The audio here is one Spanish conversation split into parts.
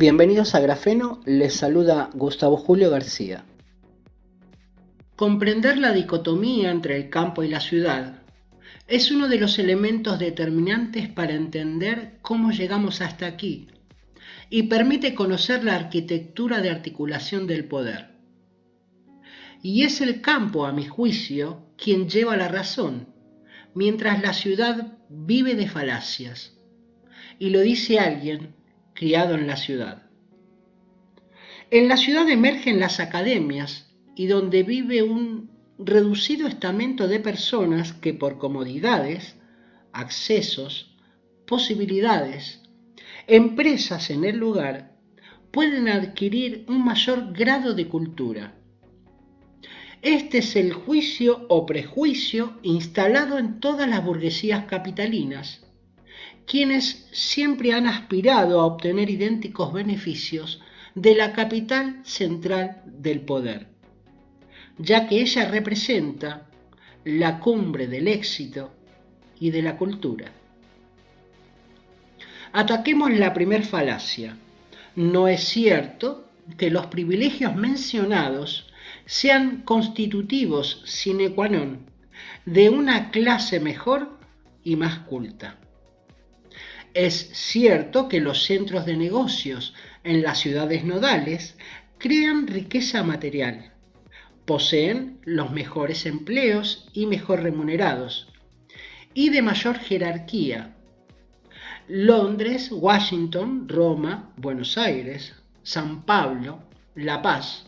Bienvenidos a Grafeno, les saluda Gustavo Julio García. Comprender la dicotomía entre el campo y la ciudad es uno de los elementos determinantes para entender cómo llegamos hasta aquí y permite conocer la arquitectura de articulación del poder. Y es el campo, a mi juicio, quien lleva la razón, mientras la ciudad vive de falacias. Y lo dice alguien criado en la ciudad. En la ciudad emergen las academias y donde vive un reducido estamento de personas que por comodidades, accesos, posibilidades, empresas en el lugar, pueden adquirir un mayor grado de cultura. Este es el juicio o prejuicio instalado en todas las burguesías capitalinas, quienes siempre han aspirado a obtener idénticos beneficios de la capital central del poder, ya que ella representa la cumbre del éxito y de la cultura. Ataquemos la primer falacia. No es cierto que los privilegios mencionados sean constitutivos sine qua non de una clase mejor y más culta. Es cierto que los centros de negocios en las ciudades nodales crean riqueza material, poseen los mejores empleos y mejor remunerados, y de mayor jerarquía. Londres, Washington, Roma, Buenos Aires, San Pablo, La Paz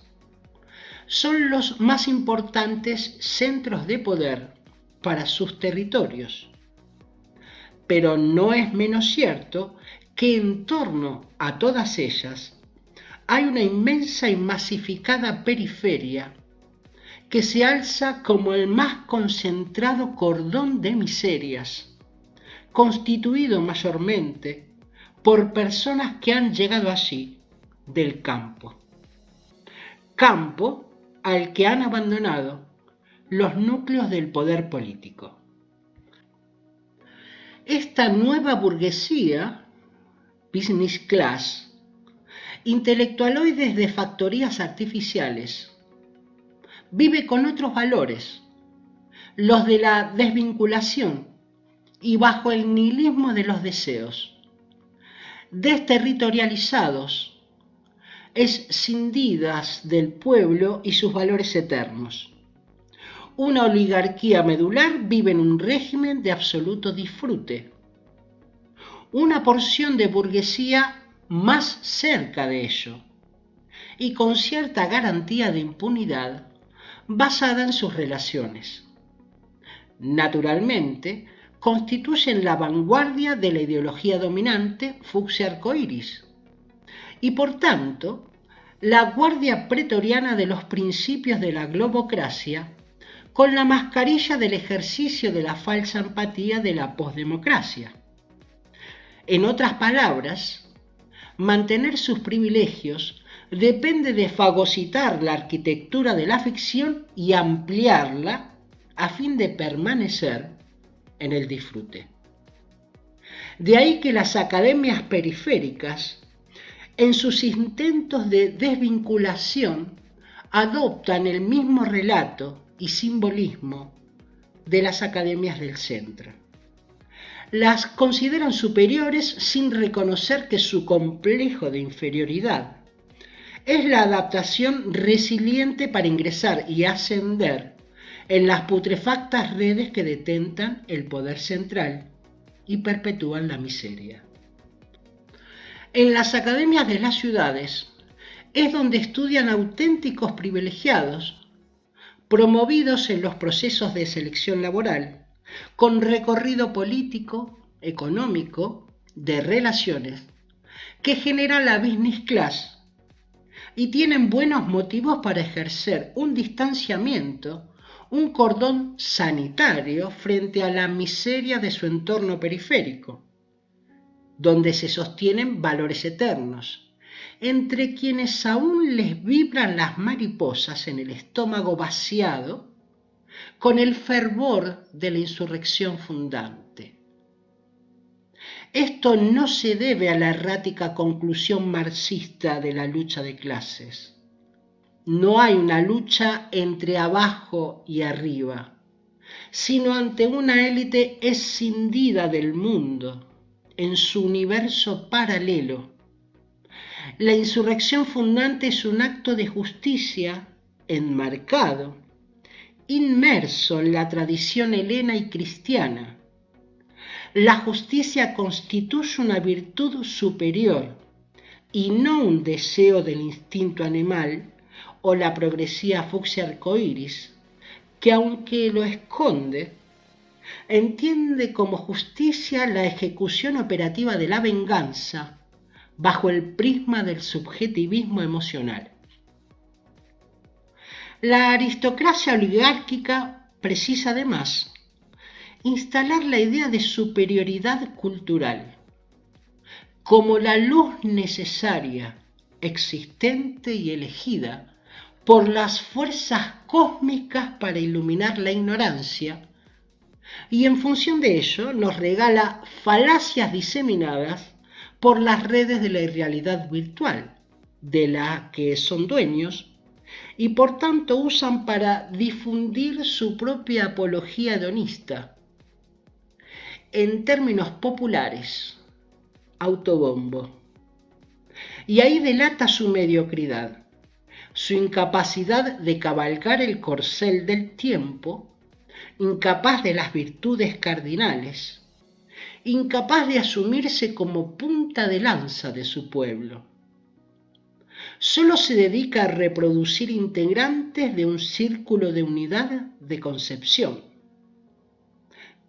son los más importantes centros de poder para sus territorios. Pero no es menos cierto que en torno a todas ellas hay una inmensa y masificada periferia que se alza como el más concentrado cordón de miserias, constituido mayormente por personas que han llegado allí del campo. Campo al que han abandonado los núcleos del poder político. Esta nueva burguesía, business class, intelectualoides de factorías artificiales, vive con otros valores, los de la desvinculación y bajo el nihilismo de los deseos, desterritorializados, escindidas del pueblo y sus valores eternos. Una oligarquía medular vive en un régimen de absoluto disfrute. Una porción de burguesía más cerca de ello y con cierta garantía de impunidad basada en sus relaciones. Naturalmente, constituyen la vanguardia de la ideología dominante fucsia arcoíris y por tanto la guardia pretoriana de los principios de la globocracia con la mascarilla del ejercicio de la falsa empatía de la posdemocracia. En otras palabras, mantener sus privilegios depende de fagocitar la arquitectura de la ficción y ampliarla a fin de permanecer en el disfrute. De ahí que las academias periféricas, en sus intentos de desvinculación, adoptan el mismo relato y simbolismo de las academias del centro. Las consideran superiores sin reconocer que su complejo de inferioridad es la adaptación resiliente para ingresar y ascender en las putrefactas redes que detentan el poder central y perpetúan la miseria. En las academias de las ciudades es donde estudian auténticos privilegiados, promovidos en los procesos de selección laboral, con recorrido político, económico, de relaciones, que genera la business class y tienen buenos motivos para ejercer un distanciamiento, un cordón sanitario frente a la miseria de su entorno periférico, donde se sostienen valores eternos, entre quienes aún les vibran las mariposas en el estómago vaciado con el fervor de la insurrección fundante. Esto no se debe a la errática conclusión marxista de la lucha de clases. No hay una lucha entre abajo y arriba, sino ante una élite escindida del mundo, en su universo paralelo. La insurrección fundante es un acto de justicia enmarcado, inmerso en la tradición helena y cristiana. La justicia constituye una virtud superior y no un deseo del instinto animal o la progresiva fucsia arcoíris, que aunque lo esconde, entiende como justicia la ejecución operativa de la venganza bajo el prisma del subjetivismo emocional. La aristocracia oligárquica precisa además instalar la idea de superioridad cultural como la luz necesaria, existente y elegida por las fuerzas cósmicas para iluminar la ignorancia, y en función de ello nos regala falacias diseminadas por las redes de la irrealidad virtual, de la que son dueños, y por tanto usan para difundir su propia apología hedonista. En términos populares, autobombo. Y ahí delata su mediocridad, su incapacidad de cabalgar el corcel del tiempo, incapaz de las virtudes cardinales, incapaz de asumirse como punta de lanza de su pueblo. Solo se dedica a reproducir integrantes de un círculo de unidad de concepción.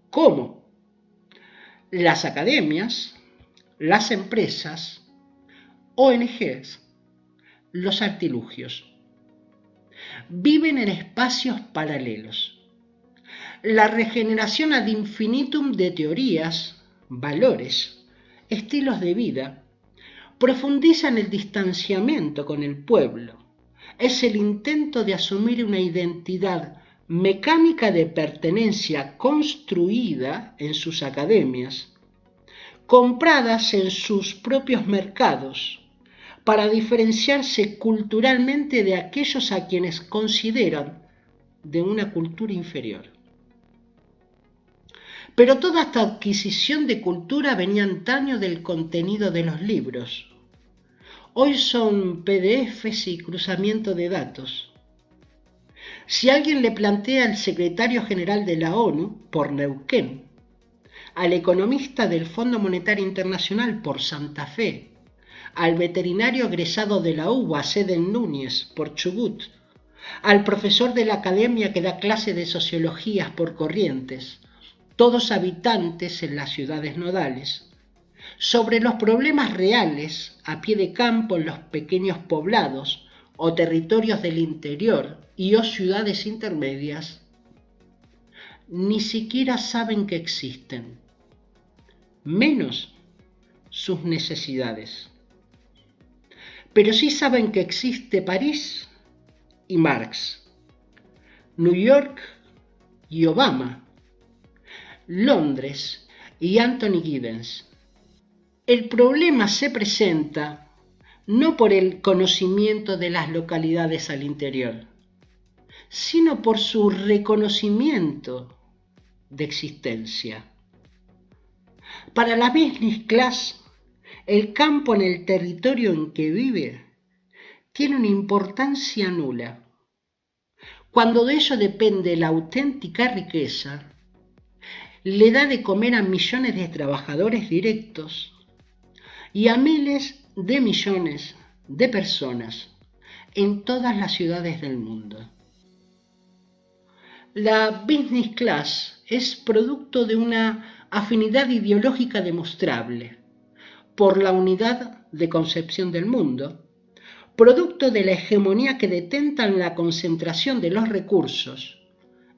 ¿Cómo? Las academias, las empresas, ONGs, los artilugios. Viven en espacios paralelos. La regeneración ad infinitum de teorías, valores, estilos de vida, profundiza en el distanciamiento con el pueblo. Es el intento de asumir una identidad mecánica de pertenencia construida en sus academias, compradas en sus propios mercados, para diferenciarse culturalmente de aquellos a quienes consideran de una cultura inferior. Pero toda esta adquisición de cultura venía antaño del contenido de los libros. Hoy son PDFs y cruzamiento de datos. Si alguien le plantea al secretario general de la ONU por Neuquén, al economista del Fondo Monetario Internacional por Santa Fe, al veterinario egresado de la UBA, Seden Núñez, por Chubut, al profesor de la academia que da clase de sociologías por Corrientes, todos habitantes en las ciudades nodales, sobre los problemas reales a pie de campo en los pequeños poblados o territorios del interior y o ciudades intermedias, ni siquiera saben que existen, menos sus necesidades. Pero sí saben que existe París y Marx, New York y Obama, Londres y Anthony Giddens. El problema se presenta no por el conocimiento de las localidades al interior, sino por su reconocimiento de existencia. Para la business class, el campo en el territorio en que vive tiene una importancia nula. Cuando de ello depende la auténtica riqueza, le da de comer a millones de trabajadores directos y a miles de millones de personas en todas las ciudades del mundo. La business class es producto de una afinidad ideológica demostrable por la unidad de concepción del mundo, producto de la hegemonía que detentan la concentración de los recursos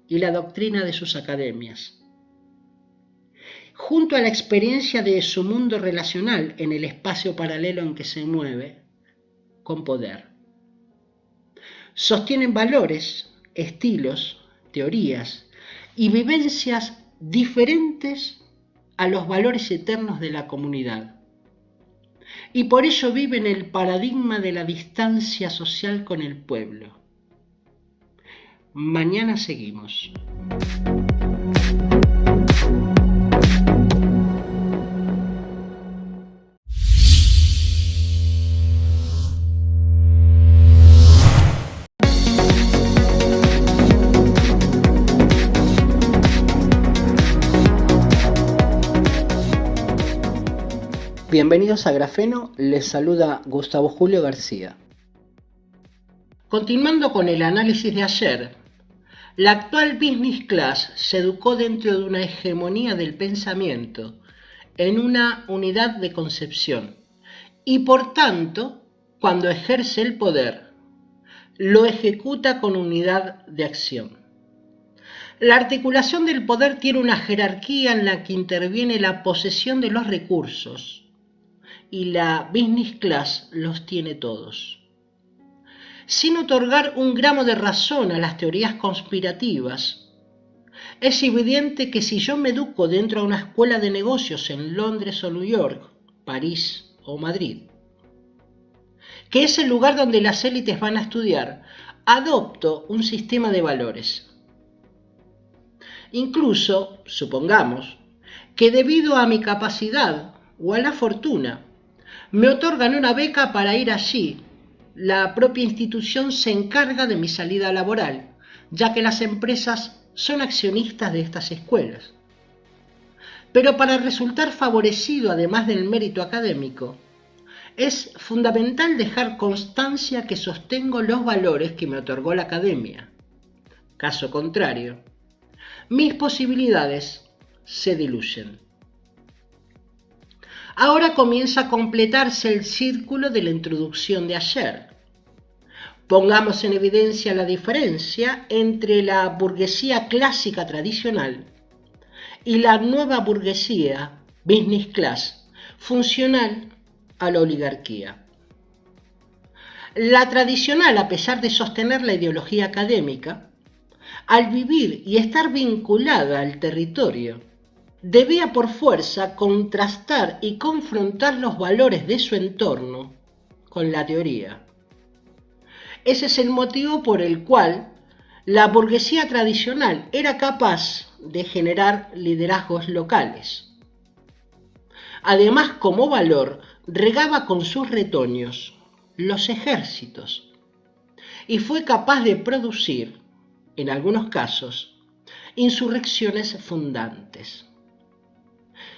y la doctrina de sus academias, junto a la experiencia de su mundo relacional en el espacio paralelo en que se mueve, con poder. Sostienen valores, estilos, teorías y vivencias diferentes a los valores eternos de la comunidad. Y por ello vive en el paradigma de la distancia social con el pueblo. Mañana seguimos. Bienvenidos a Grafeno, les saluda Gustavo Julio García. Continuando con el análisis de ayer, la actual business class se educó dentro de una hegemonía del pensamiento, en una unidad de concepción, y por tanto, cuando ejerce el poder, lo ejecuta con unidad de acción. La articulación del poder tiene una jerarquía en la que interviene la posesión de los recursos, y la business class los tiene todos. Sin otorgar un gramo de razón a las teorías conspirativas, es evidente que si yo me educo dentro de una escuela de negocios en Londres o New York, París o Madrid, que es el lugar donde las élites van a estudiar, adopto un sistema de valores. Incluso, supongamos, que debido a mi capacidad o a la fortuna, me otorgan una beca para ir allí. La propia institución se encarga de mi salida laboral, ya que las empresas son accionistas de estas escuelas. Pero para resultar favorecido, además del mérito académico, es fundamental dejar constancia que sostengo los valores que me otorgó la academia. Caso contrario, mis posibilidades se diluyen. Ahora comienza a completarse el círculo de la introducción de ayer. Pongamos en evidencia la diferencia entre la burguesía clásica tradicional y la nueva burguesía, business class, funcional a la oligarquía. La tradicional, a pesar de sostener la ideología académica, al vivir y estar vinculada al territorio, debía por fuerza contrastar y confrontar los valores de su entorno con la teoría. Ese es el motivo por el cual la burguesía tradicional era capaz de generar liderazgos locales. Además, como valor, regaba con sus retoños los ejércitos y fue capaz de producir, en algunos casos, insurrecciones fundantes.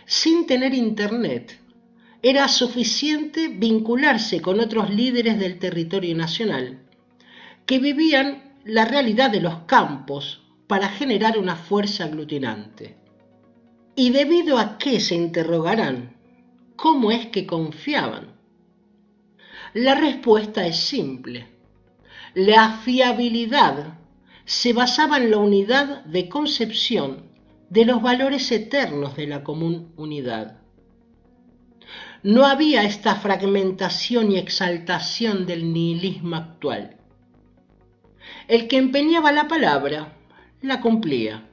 Sin tener internet, era suficiente vincularse con otros líderes del territorio nacional que vivían la realidad de los campos para generar una fuerza aglutinante. ¿Y debido a qué se interrogarán? ¿Cómo es que confiaban? La respuesta es simple. La fiabilidad se basaba en la unidad de concepción de los valores eternos de la común unidad. No había esta fragmentación y exaltación del nihilismo actual. El que empeñaba la palabra, la cumplía.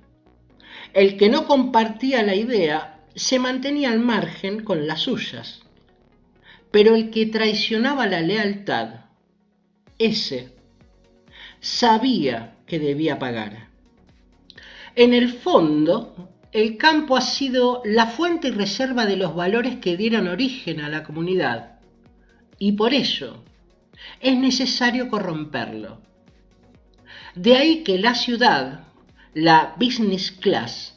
El que no compartía la idea, se mantenía al margen con las suyas. Pero el que traicionaba la lealtad, ese sabía que debía pagar. En el fondo, el campo ha sido la fuente y reserva de los valores que dieron origen a la comunidad, y por ello es necesario corromperlo. De ahí que la ciudad, la business class,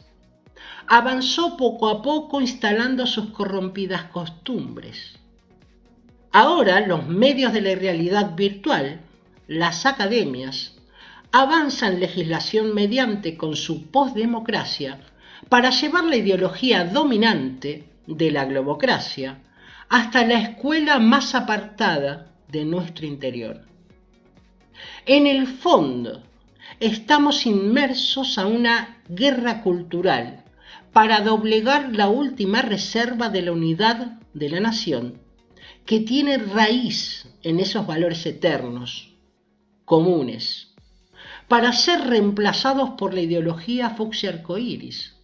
avanzó poco a poco instalando sus corrompidas costumbres. Ahora los medios de la realidad virtual, las academias, avanzan legislación mediante con su postdemocracia para llevar la ideología dominante de la globocracia hasta la escuela más apartada de nuestro interior. En el fondo, estamos inmersos a una guerra cultural para doblegar la última reserva de la unidad de la nación, que tiene raíz en esos valores eternos, comunes, para ser reemplazados por la ideología fucsia arcoíris.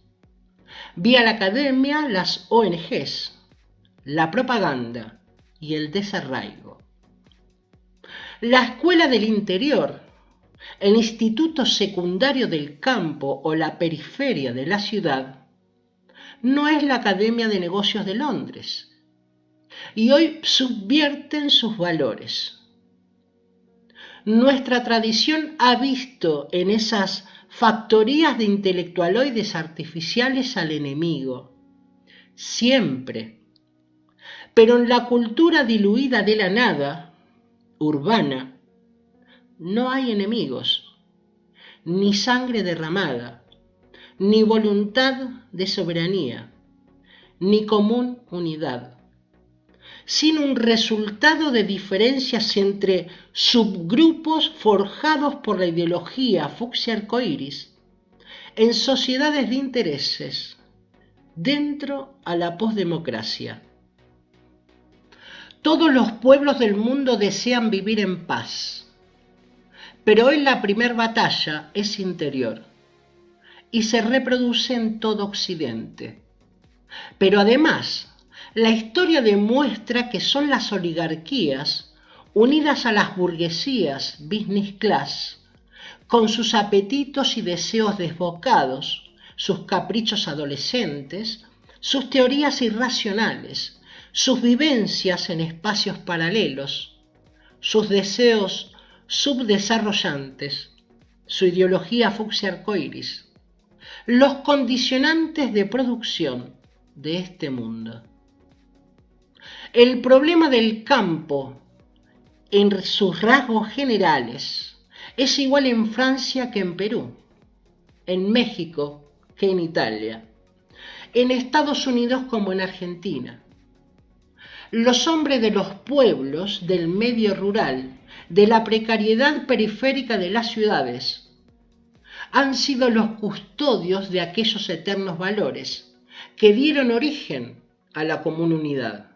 vía la academia, las ONGs, la propaganda y el desarraigo. La escuela del interior, el instituto secundario del campo o la periferia de la ciudad no es la Academia de Negocios de Londres, y hoy subvierten sus valores. Nuestra tradición ha visto en esas factorías de intelectualoides artificiales al enemigo, siempre. Pero en la cultura diluida de la nada, urbana, no hay enemigos, ni sangre derramada, ni voluntad de soberanía, ni común unidad, sino un resultado de diferencias entre subgrupos forjados por la ideología fucsia arcoíris en sociedades de intereses, dentro a la posdemocracia. Todos los pueblos del mundo desean vivir en paz, pero hoy la primera batalla es interior y se reproduce en todo Occidente. Pero además, la historia demuestra que son las oligarquías, unidas a las burguesías business class, con sus apetitos y deseos desbocados, sus caprichos adolescentes, sus teorías irracionales, sus vivencias en espacios paralelos, sus deseos subdesarrollantes, su ideología fucsia arcoíris, los condicionantes de producción de este mundo. El problema del campo, en sus rasgos generales, es igual en Francia que en Perú, en México que en Italia, en Estados Unidos como en Argentina. Los hombres de los pueblos, del medio rural, de la precariedad periférica de las ciudades, han sido los custodios de aquellos eternos valores que dieron origen a la común unidad.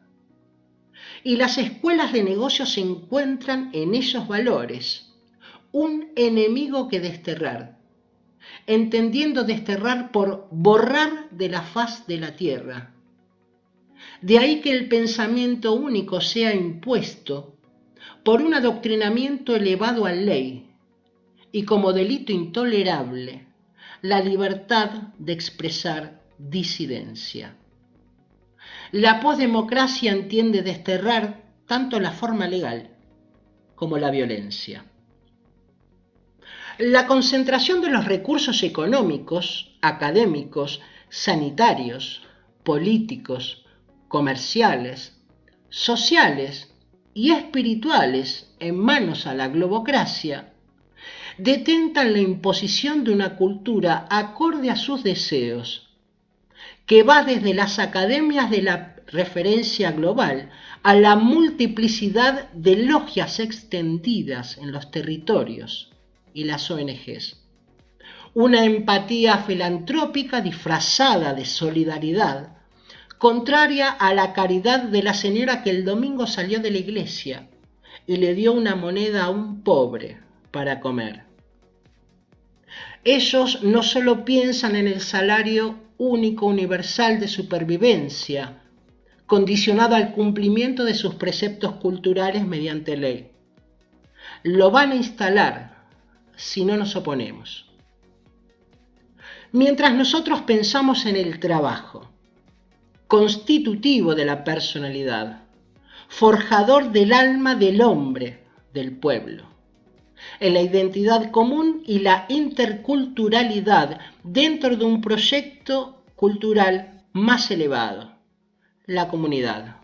Y las escuelas de negocios encuentran en esos valores un enemigo que desterrar, entendiendo desterrar por borrar de la faz de la tierra. De ahí que el pensamiento único sea impuesto por un adoctrinamiento elevado a ley y como delito intolerable la libertad de expresar disidencia. La posdemocracia entiende desterrar tanto la forma legal como la violencia. La concentración de los recursos económicos, académicos, sanitarios, políticos, comerciales, sociales y espirituales en manos a la globocracia detentan la imposición de una cultura acorde a sus deseos, que va desde las academias de la referencia global a la multiplicidad de logias extendidas en los territorios y las ONGs. Una empatía filantrópica disfrazada de solidaridad, contraria a la caridad de la señora que el domingo salió de la iglesia y le dio una moneda a un pobre para comer. Ellos no solo piensan en el salario único universal de supervivencia, condicionado al cumplimiento de sus preceptos culturales mediante ley. Lo van a instalar si no nos oponemos. Mientras nosotros pensamos en el trabajo, constitutivo de la personalidad, forjador del alma del hombre, del pueblo, en la identidad común y la interculturalidad dentro de un proyecto cultural más elevado, la comunidad.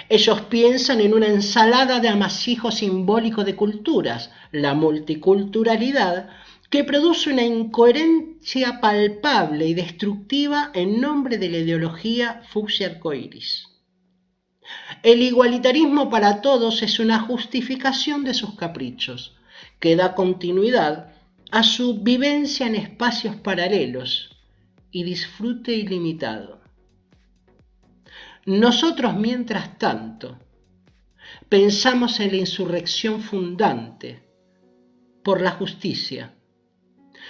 Ellos piensan en una ensalada de amasijo simbólico de culturas, la multiculturalidad, que produce una incoherencia palpable y destructiva en nombre de la ideología fucsia arcoíris. El igualitarismo para todos es una justificación de sus caprichos, que da continuidad a su vivencia en espacios paralelos y disfrute ilimitado. Nosotros, mientras tanto, pensamos en la insurrección fundante por la justicia,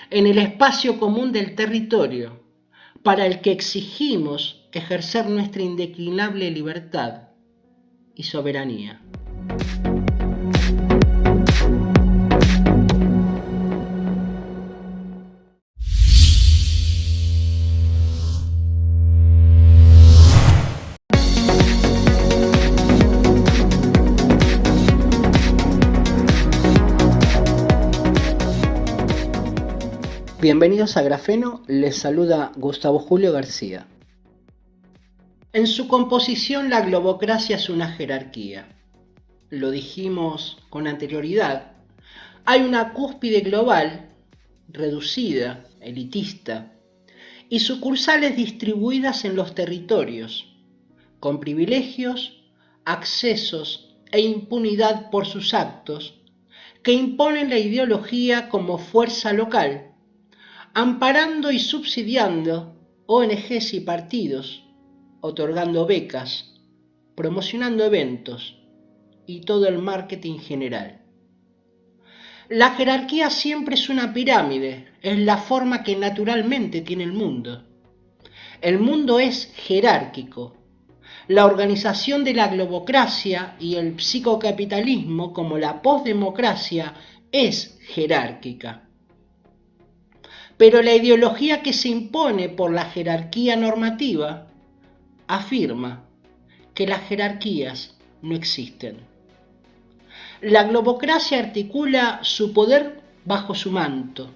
en el espacio común del territorio, para el que exigimos ejercer nuestra indeclinable libertad y soberanía. Bienvenidos a Grafeno, les saluda Gustavo Julio García. En su composición la globocracia es una jerarquía. Lo dijimos con anterioridad. Hay una cúspide global, reducida, elitista, y sucursales distribuidas en los territorios, con privilegios, accesos e impunidad por sus actos, que imponen la ideología como fuerza local, amparando y subsidiando ONGs y partidos, otorgando becas, promocionando eventos y todo el marketing general. La jerarquía siempre es una pirámide, es la forma que naturalmente tiene el mundo. El mundo es jerárquico. La organización de la globocracia y el psicocapitalismo, como la postdemocracia, es jerárquica. Pero la ideología que se impone por la jerarquía normativa afirma que las jerarquías no existen. La globocracia articula su poder bajo su manto,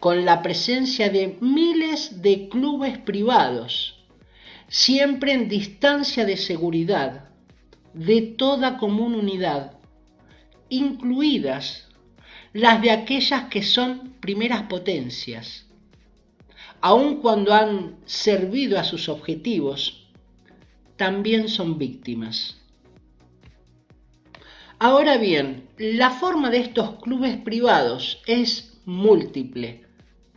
con la presencia de miles de clubes privados, siempre en distancia de seguridad, de toda común unidad, incluidas las de aquellas que son primeras potencias, aun cuando han servido a sus objetivos, también son víctimas. Ahora bien, la forma de estos clubes privados es múltiple.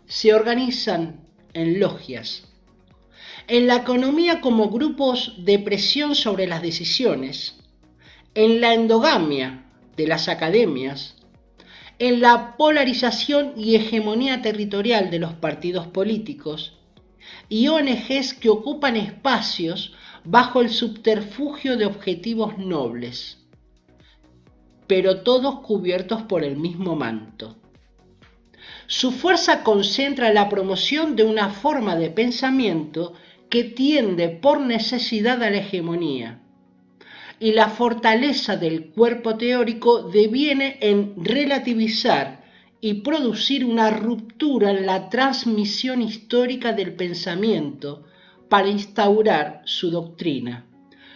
Se organizan en logias. En la economía como grupos de presión sobre las decisiones, en la endogamia de las academias, en la polarización y hegemonía territorial de los partidos políticos y ONGs que ocupan espacios bajo el subterfugio de objetivos nobles, pero todos cubiertos por el mismo manto. Su fuerza concentra la promoción de una forma de pensamiento que tiende por necesidad a la hegemonía, y la fortaleza del cuerpo teórico deviene en relativizar y producir una ruptura en la transmisión histórica del pensamiento para instaurar su doctrina,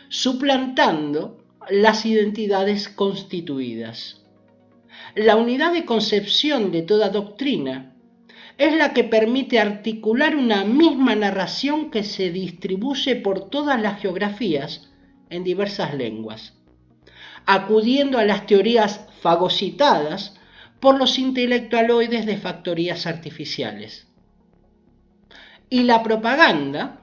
suplantando las identidades constituidas. La unidad de concepción de toda doctrina es la que permite articular una misma narración que se distribuye por todas las geografías en diversas lenguas, acudiendo a las teorías fagocitadas por los intelectualoides de factorías artificiales. Y la propaganda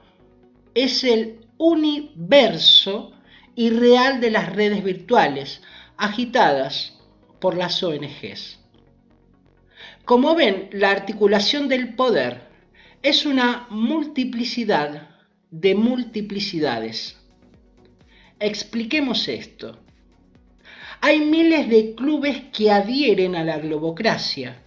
es el universo irreal de las redes virtuales, agitadas por las ONGs. Como ven, la articulación del poder es una multiplicidad de multiplicidades. Expliquemos esto. Hay miles de clubes que adhieren a la globocracia,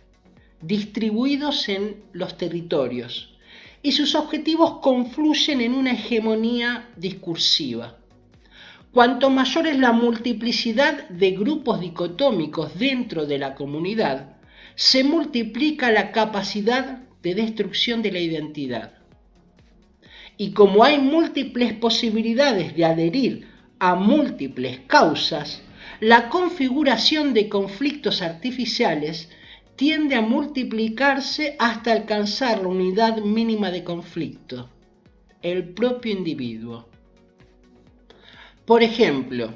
distribuidos en los territorios, y sus objetivos confluyen en una hegemonía discursiva. Cuanto mayor es la multiplicidad de grupos dicotómicos dentro de la comunidad, se multiplica la capacidad de destrucción de la identidad. Y como hay múltiples posibilidades de adherir a múltiples causas, la configuración de conflictos artificiales tiende a multiplicarse hasta alcanzar la unidad mínima de conflicto, el propio individuo. Por ejemplo,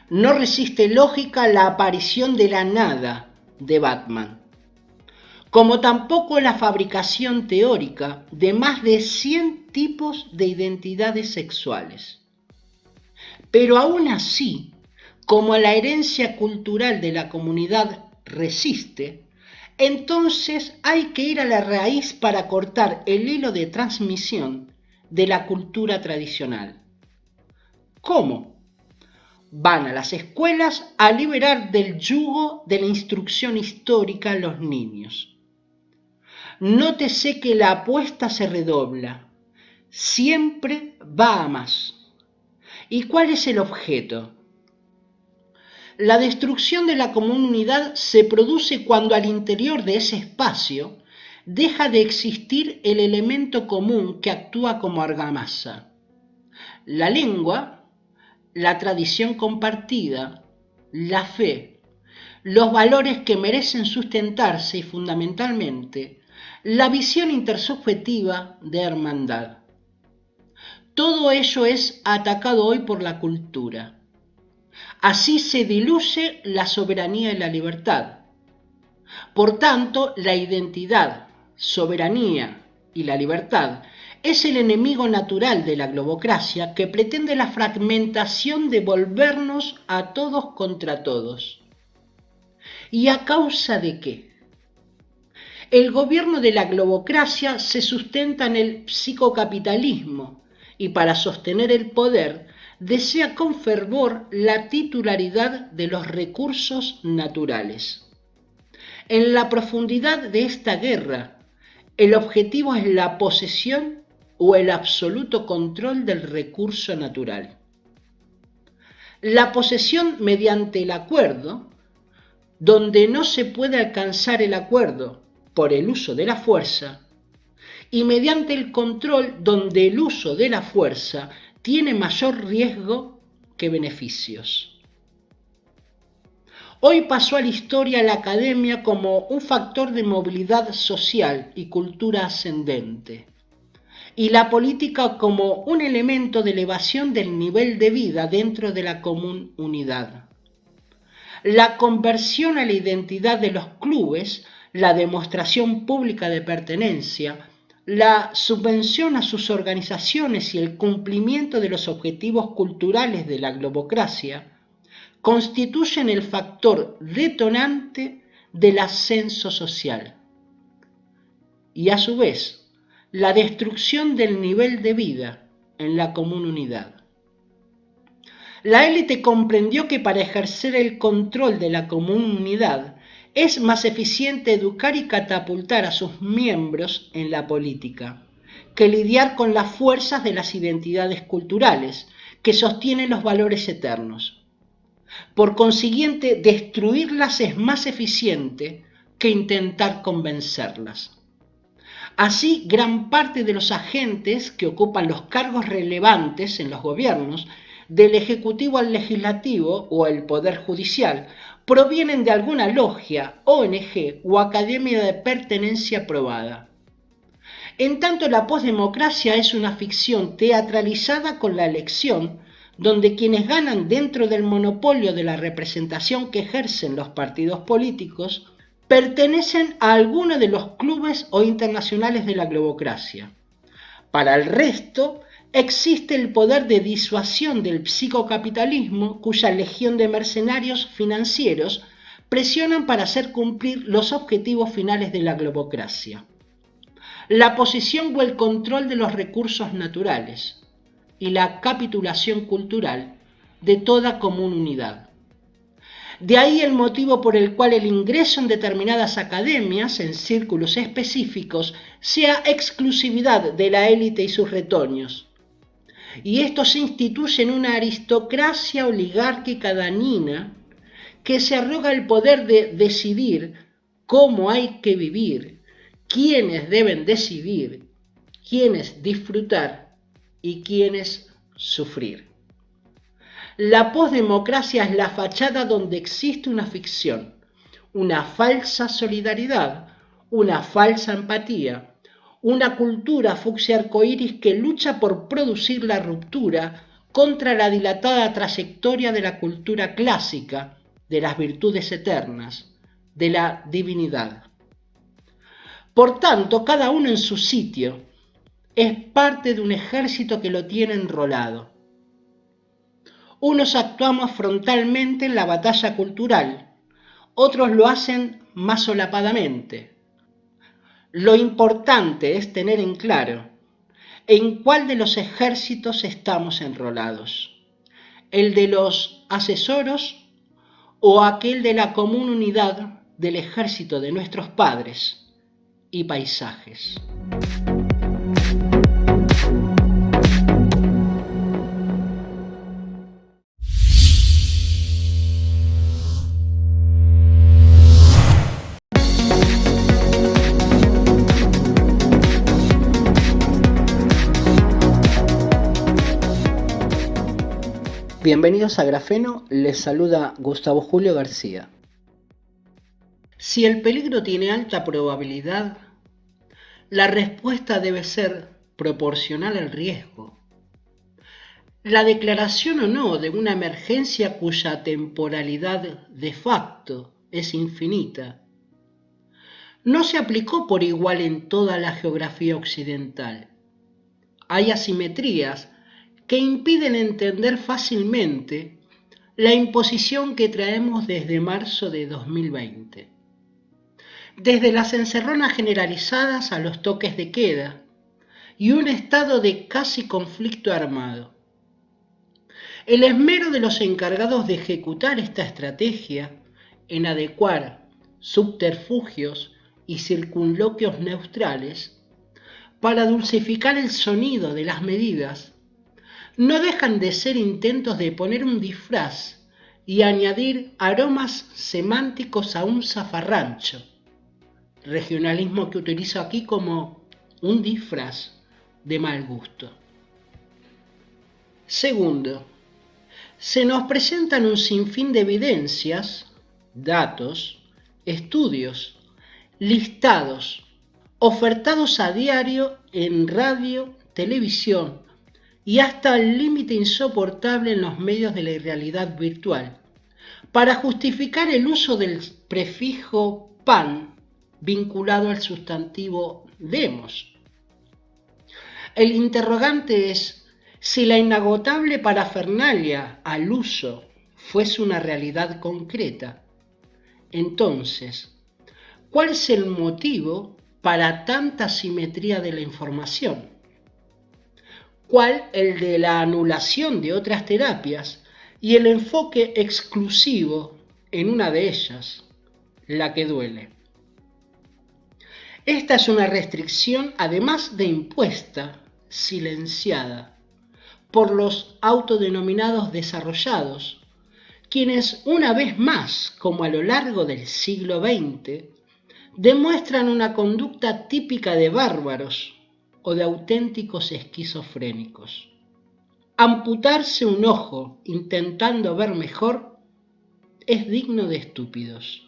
no resiste lógica la aparición de la nada de Batman, como tampoco la fabricación teórica de más de 100 tipos de identidades sexuales. Pero aún así, como la herencia cultural de la comunidad resiste, Entonces hay que ir a la raíz para cortar el hilo de transmisión de la cultura tradicional. ¿Cómo? Van a las escuelas a liberar del yugo de la instrucción histórica a los niños. Nótese que la apuesta se redobla, siempre va a más. ¿Y cuál es el objeto? La destrucción de la comunidad se produce cuando al interior de ese espacio deja de existir el elemento común que actúa como argamasa. La lengua, la tradición compartida, la fe, los valores que merecen sustentarse y fundamentalmente la visión intersubjetiva de hermandad. Todo ello es atacado hoy por la cultura. Así se diluye la soberanía y la libertad. Por tanto, la identidad, soberanía y la libertad es el enemigo natural de la globocracia que pretende la fragmentación de volvernos a todos contra todos. ¿Y a causa de qué? El gobierno de la globocracia se sustenta en el psicocapitalismo y para sostener el poder desea con fervor la titularidad de los recursos naturales. En la profundidad de esta guerra, el objetivo es la posesión o el absoluto control del recurso natural. La posesión mediante el acuerdo, donde no se puede alcanzar el acuerdo por el uso de la fuerza, y mediante el control, donde el uso de la fuerza tiene mayor riesgo que beneficios. Hoy pasó a la historia la academia como un factor de movilidad social y cultura ascendente, y la política como un elemento de elevación del nivel de vida dentro de la común unidad. La conversión a la identidad de los clubes, la demostración pública de pertenencia, la subvención a sus organizaciones y el cumplimiento de los objetivos culturales de la globocracia constituyen el factor detonante del ascenso social y a su vez la destrucción del nivel de vida en la común unidad. La élite comprendió que para ejercer el control de la común unidad es más eficiente educar y catapultar a sus miembros en la política que lidiar con las fuerzas de las identidades culturales que sostienen los valores eternos. Por consiguiente, destruirlas es más eficiente que intentar convencerlas. Así, gran parte de los agentes que ocupan los cargos relevantes en los gobiernos, del Ejecutivo al Legislativo o el Poder Judicial, provienen de alguna logia, ONG o academia de pertenencia probada. En tanto, la posdemocracia es una ficción teatralizada con la elección, donde quienes ganan dentro del monopolio de la representación que ejercen los partidos políticos pertenecen a alguno de los clubes o internacionales de la globocracia. Para el resto, existe el poder de disuasión del psicocapitalismo, cuya legión de mercenarios financieros presionan para hacer cumplir los objetivos finales de la globocracia. La posesión o el control de los recursos naturales y la capitulación cultural de toda común unidad. De ahí el motivo por el cual el ingreso en determinadas academias, en círculos específicos, sea exclusividad de la élite y sus retoños. Y esto se instituye en una aristocracia oligárquica danina que se arroga el poder de decidir cómo hay que vivir, quiénes deben decidir, quiénes disfrutar y quiénes sufrir. La posdemocracia es la fachada donde existe una ficción, una falsa solidaridad, una falsa empatía, una cultura fucsia arcoíris que lucha por producir la ruptura contra la dilatada trayectoria de la cultura clásica, de las virtudes eternas, de la divinidad. Por tanto, cada uno en su sitio es parte de un ejército que lo tiene enrolado. Unos actuamos frontalmente en la batalla cultural, otros lo hacen más solapadamente. Lo importante es tener en claro en cuál de los ejércitos estamos enrolados, el de los asesoros o aquel de la común unidad del ejército de nuestros padres y paisajes. Bienvenidos a Grafeno, les saluda Gustavo Julio García. Si el peligro tiene alta probabilidad, la respuesta debe ser proporcional al riesgo. La declaración o no de una emergencia cuya temporalidad de facto es infinita no se aplicó por igual en toda la geografía occidental. Hay asimetrías que impiden entender fácilmente la imposición que traemos desde marzo de 2020. Desde las encerronas generalizadas a los toques de queda y un estado de casi conflicto armado. El esmero de los encargados de ejecutar esta estrategia en adecuar subterfugios y circunloquios neutrales para dulcificar el sonido de las medidas no dejan de ser intentos de poner un disfraz y añadir aromas semánticos a un zafarrancho, regionalismo que utilizo aquí como un disfraz de mal gusto. Segundo, se nos presentan un sinfín de evidencias, datos, estudios, listados, ofertados a diario en radio, televisión y hasta el límite insoportable en los medios de la realidad virtual, para justificar el uso del prefijo pan vinculado al sustantivo demos. El interrogante es si la inagotable parafernalia al uso fuese una realidad concreta. Entonces, ¿cuál es el motivo para tanta simetría de la información? ¿Cuál el de la anulación de otras terapias y el enfoque exclusivo en una de ellas, la que duele? Esta es una restricción, además de impuesta, silenciada por los autodenominados desarrollados, quienes una vez más, como a lo largo del siglo XX, demuestran una conducta típica de bárbaros o de auténticos esquizofrénicos. Amputarse un ojo intentando ver mejor es digno de estúpidos.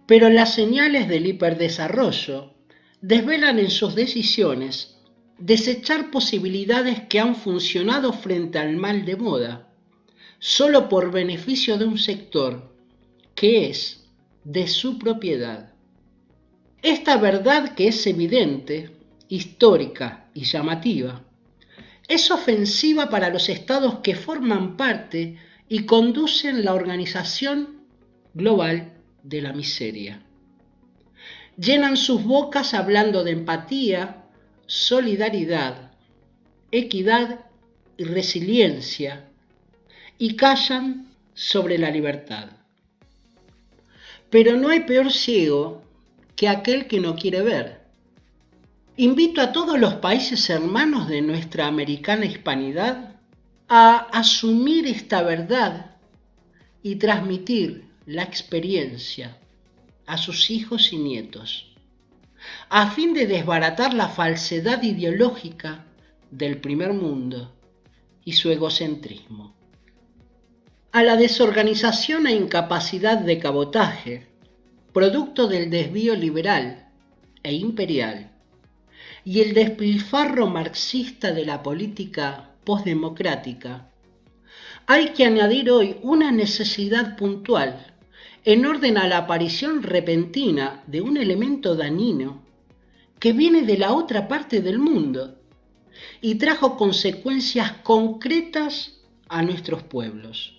Pero las señales del hiperdesarrollo desvelan en sus decisiones desechar posibilidades que han funcionado frente al mal de moda, solo por beneficio de un sector que es de su propiedad. Esta verdad, que es evidente, histórica y llamativa, es ofensiva para los estados que forman parte y conducen la organización global de la miseria. Llenan sus bocas hablando de empatía, solidaridad, equidad y resiliencia, y callan sobre la libertad. Pero no hay peor ciego que aquel que no quiere ver. Invito a todos los países hermanos de nuestra americana hispanidad a asumir esta verdad y transmitir la experiencia a sus hijos y nietos, a fin de desbaratar la falsedad ideológica del primer mundo y su egocentrismo. A la desorganización e incapacidad de cabotaje, producto del desvío liberal e imperial, y el despilfarro marxista de la política postdemocrática, hay que añadir hoy una necesidad puntual en orden a la aparición repentina de un elemento dañino que viene de la otra parte del mundo y trajo consecuencias concretas a nuestros pueblos.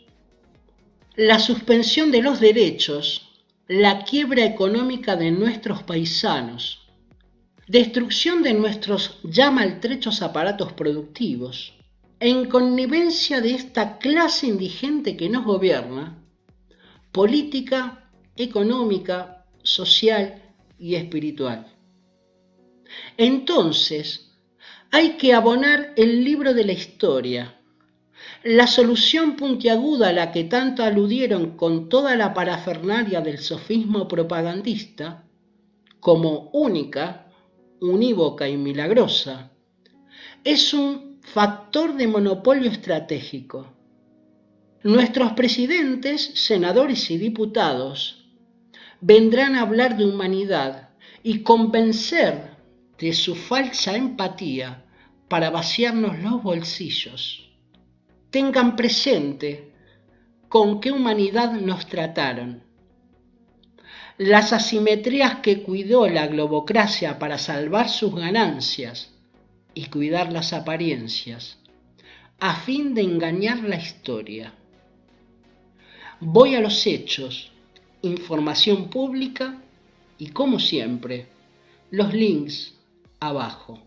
La suspensión de los derechos la quiebra económica de nuestros paisanos, destrucción de nuestros ya maltrechos aparatos productivos, en connivencia de esta clase indigente que nos gobierna, política, económica, social y espiritual. Entonces, hay que abonar el libro de la historia, la solución puntiaguda a la que tanto aludieron con toda la parafernalia del sofismo propagandista, como única, unívoca y milagrosa, es un factor de monopolio estratégico. Nuestros presidentes, senadores y diputados vendrán a hablar de humanidad y convencer de su falsa empatía para vaciarnos los bolsillos. Tengan presente con qué humanidad nos trataron. Las asimetrías que cuidó la globocracia para salvar sus ganancias y cuidar las apariencias, a fin de engañar la historia. Voy a los hechos, información pública y, como siempre, los links abajo.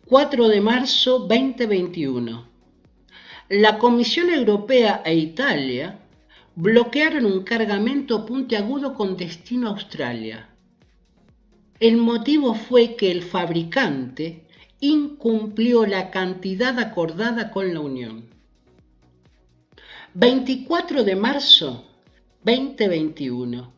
4 de marzo 2021. La Comisión Europea e Italia bloquearon un cargamento puntiagudo con destino a Australia. El motivo fue que el fabricante incumplió la cantidad acordada con la Unión. 24 de marzo 2021.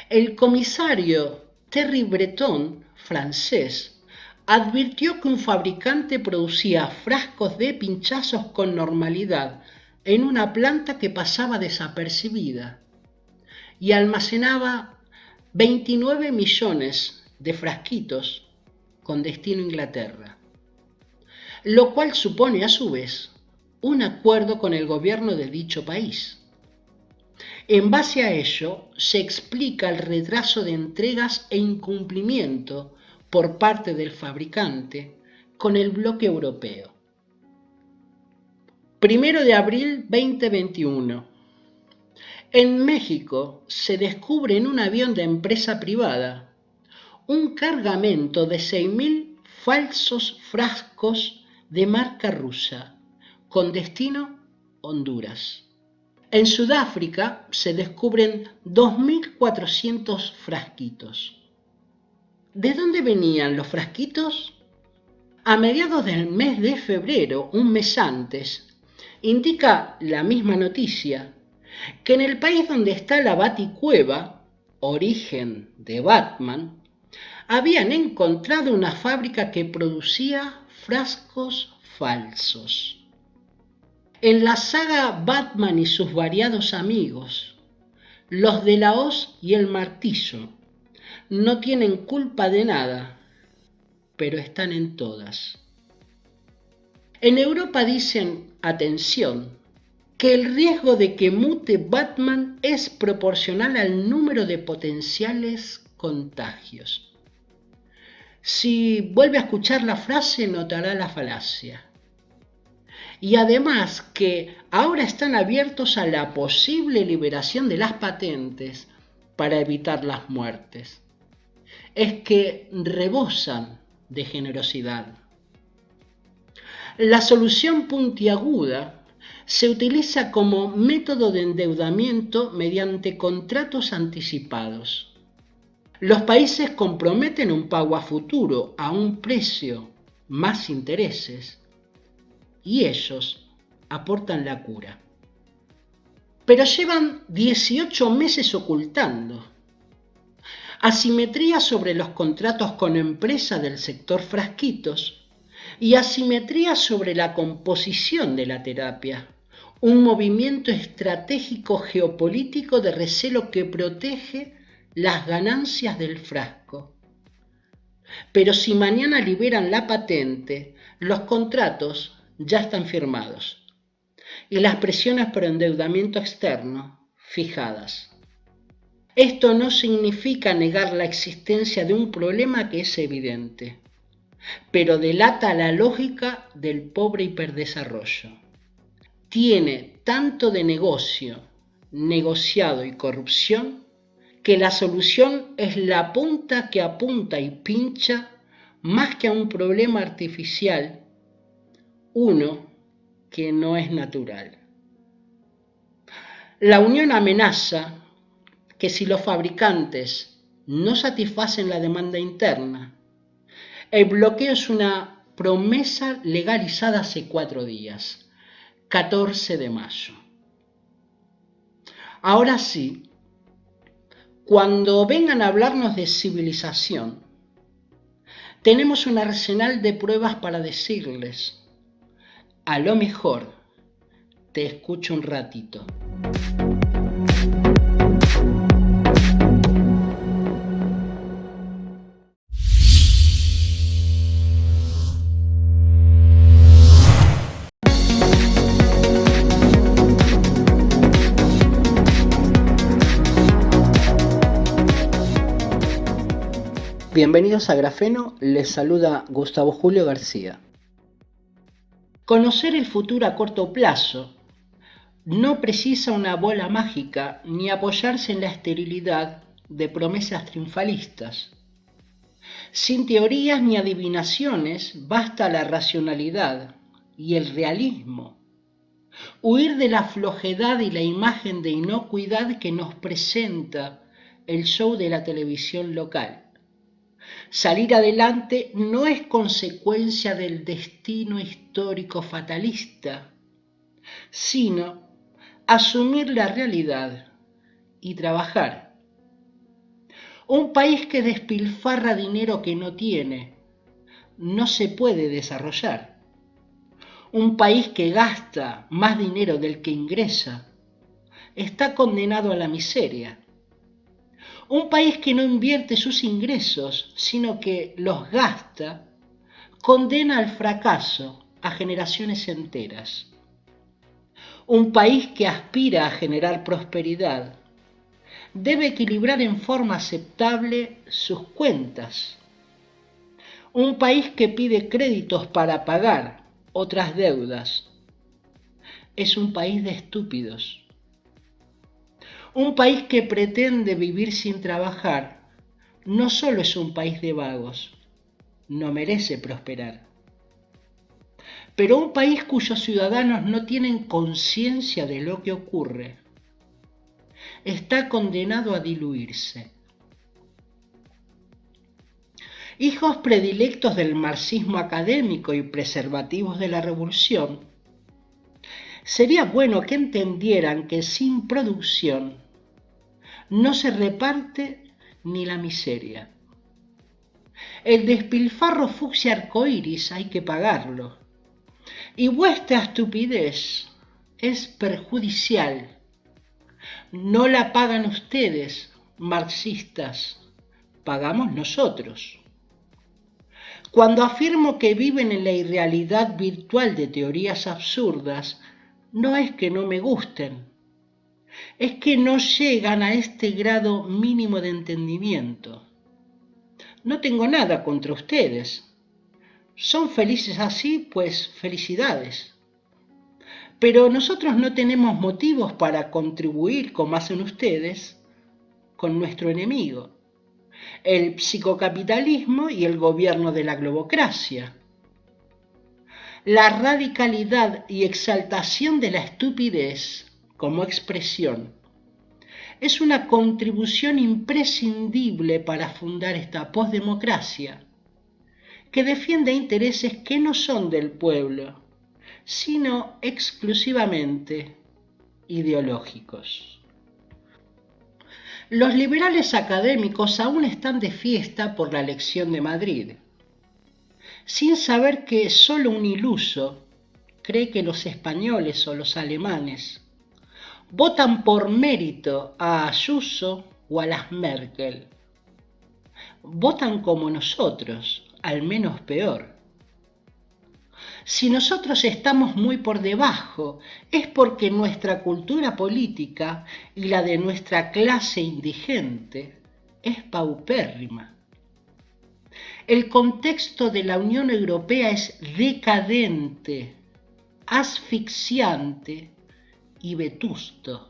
El comisario Thierry Breton, francés, advirtió que un fabricante producía frascos de pinchazos con normalidad en una planta que pasaba desapercibida y almacenaba 29 millones de frasquitos con destino a Inglaterra, lo cual supone a su vez un acuerdo con el gobierno de dicho país. En base a ello, se explica el retraso de entregas e incumplimiento por parte del fabricante con el bloque europeo. 1 de abril 2021. En México se descubre en un avión de empresa privada un cargamento de 6.000 falsos frascos de marca rusa con destino Honduras. En Sudáfrica se descubren 2.400 frasquitos. ¿De dónde venían los frasquitos? A mediados del mes de febrero, un mes antes, indica la misma noticia que en el país donde está la Baticueva, origen de Batman, habían encontrado una fábrica que producía frascos falsos. En la saga Batman y sus variados amigos, los de la hoz y el martillo no tienen culpa de nada, pero están en todas. En Europa dicen, atención, que el riesgo de que mute Batman es proporcional al número de potenciales contagios. Si vuelve a escuchar la frase, notará la falacia. Y además que ahora están abiertos a la posible liberación de las patentes para evitar las muertes. Es que rebosan de generosidad. La solución puntiaguda se utiliza como método de endeudamiento mediante contratos anticipados. Los países comprometen un pago a futuro a un precio más intereses y ellos aportan la cura. Pero llevan 18 meses ocultando. Asimetría sobre los contratos con empresas del sector frasquitos y asimetría sobre la composición de la terapia, un movimiento estratégico geopolítico de recelo que protege las ganancias del frasco. Pero si mañana liberan la patente, los contratos ya están firmados y las presiones por endeudamiento externo fijadas. Esto no significa negar la existencia de un problema que es evidente, pero delata la lógica del pobre hiperdesarrollo. Tiene tanto de negocio, negociado y corrupción que la solución es la punta que apunta y pincha más que a un problema artificial, uno que no es natural. La Unión amenaza que si los fabricantes no satisfacen la demanda interna, el bloqueo es una promesa legalizada hace 4 días, 14 de mayo. Ahora sí, cuando vengan a hablarnos de civilización, tenemos un arsenal de pruebas para decirles, a lo mejor te escucho un ratito. Bienvenidos a Grafeno, les saluda Gustavo Julio García. Conocer el futuro a corto plazo no precisa una bola mágica ni apoyarse en la esterilidad de promesas triunfalistas. Sin teorías ni adivinaciones, basta la racionalidad y el realismo. Huir de la flojedad y la imagen de inocuidad que nos presenta el show de la televisión local. Salir adelante no es consecuencia del destino histórico fatalista, sino asumir la realidad y trabajar. Un país que despilfarra dinero que no tiene, no se puede desarrollar. Un país que gasta más dinero del que ingresa, está condenado a la miseria. Un país que no invierte sus ingresos, sino que los gasta, condena al fracaso a generaciones enteras. Un país que aspira a generar prosperidad debe equilibrar en forma aceptable sus cuentas. Un país que pide créditos para pagar otras deudas es un país de estúpidos. Un país que pretende vivir sin trabajar no solo es un país de vagos, no merece prosperar. Pero un país cuyos ciudadanos no tienen conciencia de lo que ocurre está condenado a diluirse. Hijos predilectos del marxismo académico y preservativos de la revolución, sería bueno que entendieran que sin producción no se reparte ni la miseria. El despilfarro fucsia arcoíris hay que pagarlo. Y vuestra estupidez es perjudicial. No la pagan ustedes, marxistas, pagamos nosotros. Cuando afirmo que viven en la irrealidad virtual de teorías absurdas, no es que no me gusten, es que no llegan a este grado mínimo de entendimiento. No tengo nada contra ustedes. ¿Son felices así? Pues felicidades. Pero nosotros no tenemos motivos para contribuir, como hacen ustedes, con nuestro enemigo, el psicocapitalismo y el gobierno de la globocracia. La radicalidad y exaltación de la estupidez como expresión es una contribución imprescindible para fundar esta posdemocracia que defiende intereses que no son del pueblo, sino exclusivamente ideológicos. Los liberales académicos aún están de fiesta por la elección de Madrid, sin saber que solo un iluso cree que los españoles o los alemanes votan por mérito a Ayuso o a las Merkel. Votan como nosotros, al menos peor. Si nosotros estamos muy por debajo, es porque nuestra cultura política y la de nuestra clase indigente es paupérrima. El contexto de la Unión Europea es decadente, asfixiante y vetusto.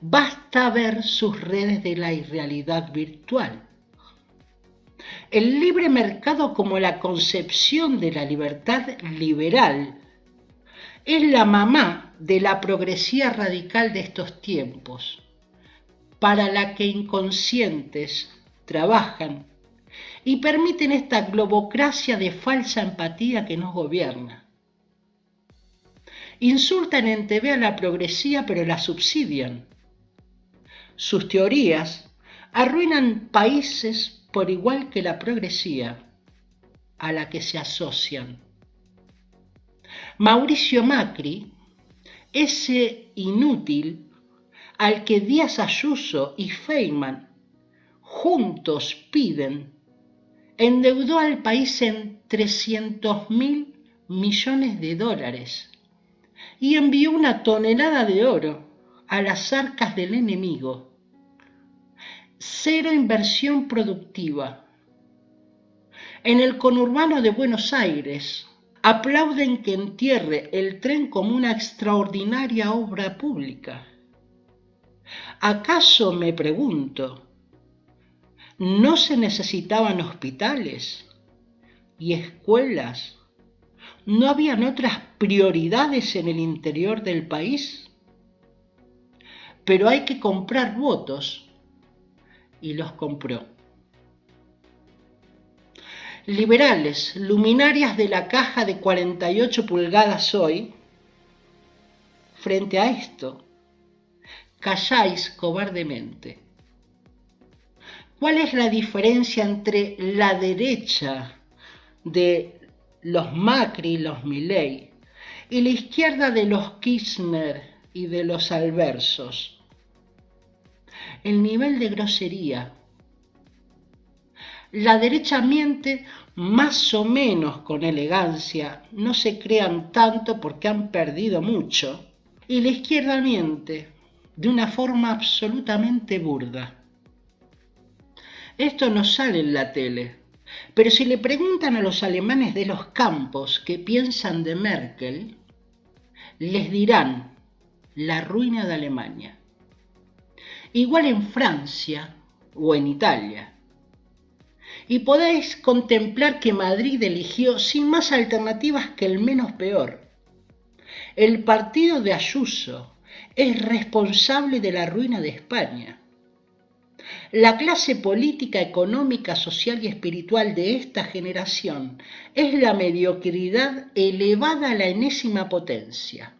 Basta ver sus redes de la irrealidad virtual. El libre mercado como la concepción de la libertad liberal es la mamá de la progresía radical de estos tiempos, para la que inconscientes trabajan y permiten esta globocracia de falsa empatía que nos gobierna. Insultan en TV a la progresía, pero la subsidian. Sus teorías arruinan países por igual que la progresía a la que se asocian. Mauricio Macri, ese inútil al que Díaz Ayuso y Feynman juntos piden, endeudó al país en 300.000 millones de dólares y envió una tonelada de oro a las arcas del enemigo. Cero inversión productiva. En el conurbano de Buenos Aires aplauden que entierre el tren como una extraordinaria obra pública. ¿Acaso, me pregunto, no se necesitaban hospitales y escuelas? ¿No habían otras prioridades en el interior del país? Pero hay que comprar votos, y los compró. Liberales, luminarias de la caja de 48 pulgadas hoy, frente a esto, calláis cobardemente. ¿Cuál es la diferencia entre la derecha de los Macri y los Milei y la izquierda de los Kirchner y de los Albersos? El nivel de grosería. La derecha miente más o menos con elegancia, no se crean tanto porque han perdido mucho, y la izquierda miente de una forma absolutamente burda. Esto no sale en la tele, pero si le preguntan a los alemanes de los campos qué piensan de Merkel, les dirán la ruina de Alemania. Igual en Francia o en Italia. Y podéis contemplar que Madrid eligió sin más alternativas que el menos peor. El partido de Ayuso es responsable de la ruina de España. La clase política, económica, social y espiritual de esta generación es la mediocridad elevada a la enésima potencia.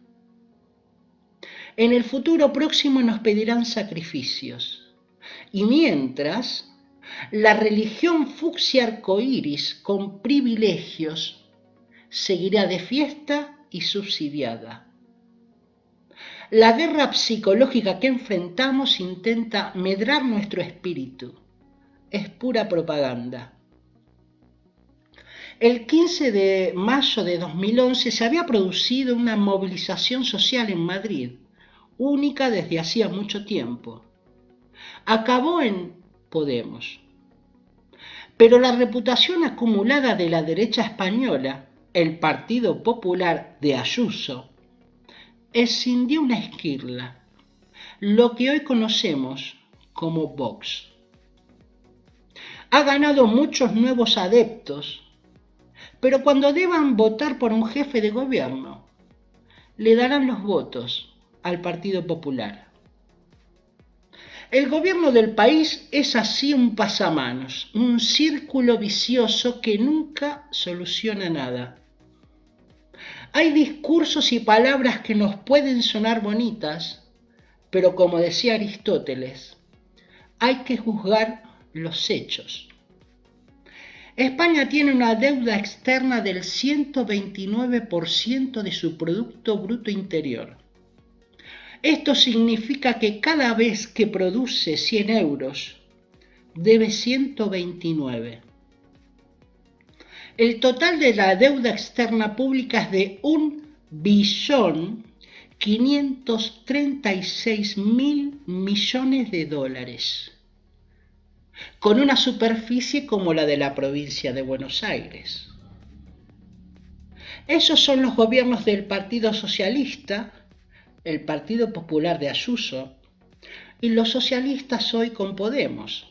En el futuro próximo nos pedirán sacrificios. Y mientras, la religión fucsia arcoíris con privilegios seguirá de fiesta y subsidiada. La guerra psicológica que enfrentamos intenta medrar nuestro espíritu. Es pura propaganda. El 15 de mayo de 2011 se había producido una movilización social en Madrid, única desde hacía mucho tiempo. Acabó en Podemos. Pero la reputación acumulada de la derecha española, el Partido Popular de Ayuso, escindió una esquirla, lo que hoy conocemos como Vox. Ha ganado muchos nuevos adeptos, pero cuando deban votar por un jefe de gobierno, le darán los votos al Partido Popular. El gobierno del país es así un pasamanos, un círculo vicioso que nunca soluciona nada. Hay discursos y palabras que nos pueden sonar bonitas, pero como decía Aristóteles, hay que juzgar los hechos. España tiene una deuda externa del 129% de su Producto Bruto Interior. Esto significa que cada vez que produce 100 euros, debe 129. El total de la deuda externa pública es de 1.536.000 millones de dólares, con una superficie como la de la provincia de Buenos Aires. Esos son los gobiernos del Partido Socialista, el Partido Popular de Ayuso, y los socialistas hoy con Podemos.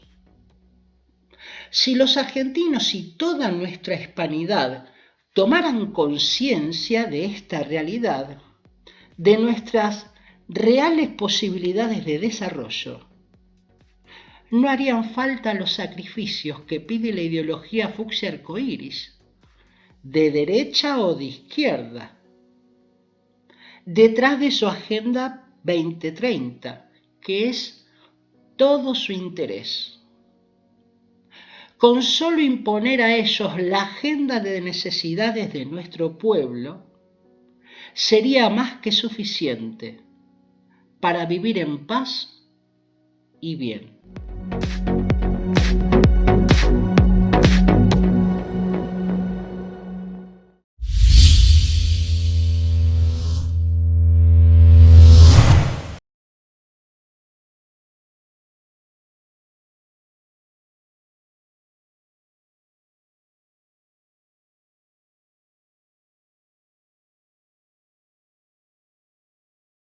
Si los argentinos y toda nuestra hispanidad tomaran conciencia de esta realidad, de nuestras reales posibilidades de desarrollo, no harían falta los sacrificios que pide la ideología fucsia arcoíris, de derecha o de izquierda, detrás de su Agenda 2030, que es todo su interés. Con solo imponer a ellos la agenda de necesidades de nuestro pueblo, sería más que suficiente para vivir en paz y bien.